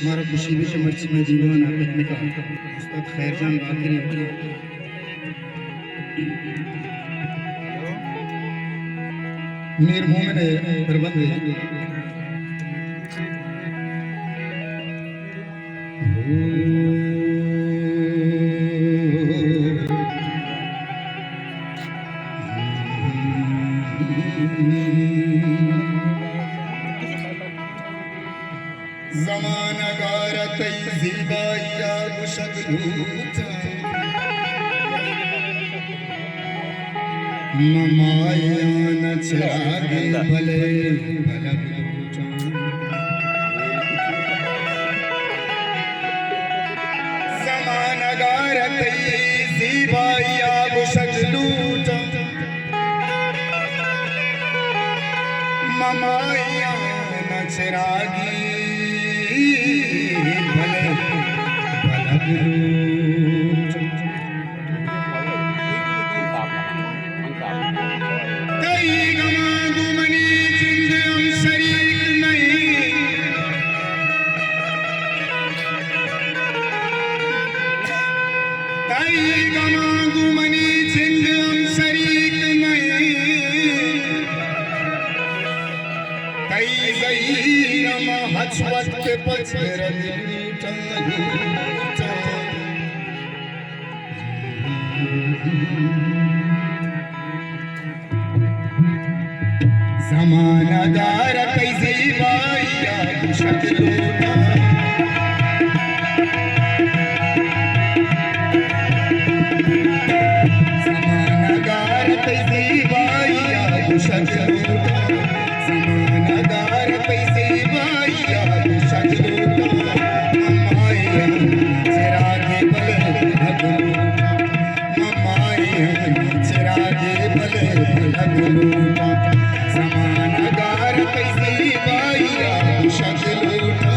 हमारा खुशी भी मर्ची में दीवान आपने का उस्ताद खैरजान बाकरी मुनीर मोमिन प्रबंध ज़माना गारत ज़िबाइया गुशगलूता ममाया न चिरागे भले भलगलूता ज़माना गारत ज़िबाइया गुशगलूता ममाया न चिरागे भले भलगलूता कई गमा गुमनी जिंद हम शरीक नहीं कई गमा गुमनी जिंद हम शरीक नहीं कई ज़हीरम हजवत के पछर ज़माना दार कैसी बाइया गुशगलूता ज़माना दार कैसी बाइया गुशगलूता ज़माना दार कैसी बाइया गुशगलूता ममाया चिरागे भले भलगलूता ममाया चिरागे भले भलगलूता ज़माना गार कैसी बाइया गुशगलूता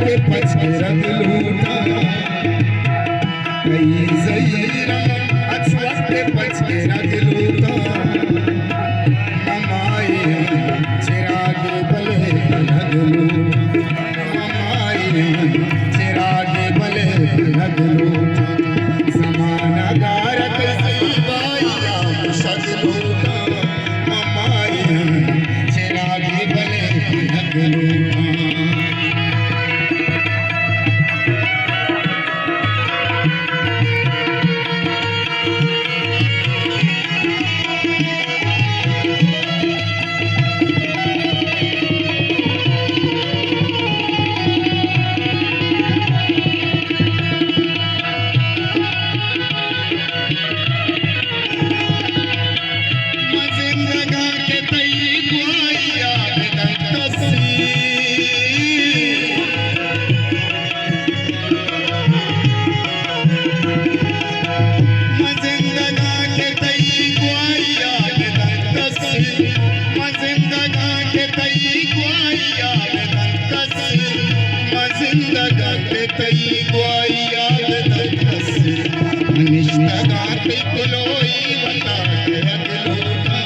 के पछरग लूटा कई ज़हीरम हजवत के पछरग लूटा ममाया चिरागे भले भलगलूता ममाया चिरागे भले भलगलूता ज़माना गार कैसी बाइया गुशगलूता ममाया चिरागे भले भलगलूता निष्ठा गाते कुलोई बता के अगलूता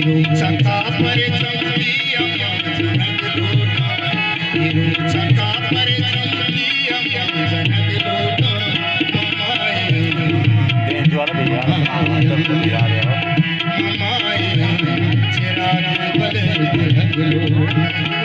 चका पर चमकी अम्मा जनक लोटा हीरो चका पर चमकी अम्मा जनक लोटा ममाए चिराग बल जनक लोटा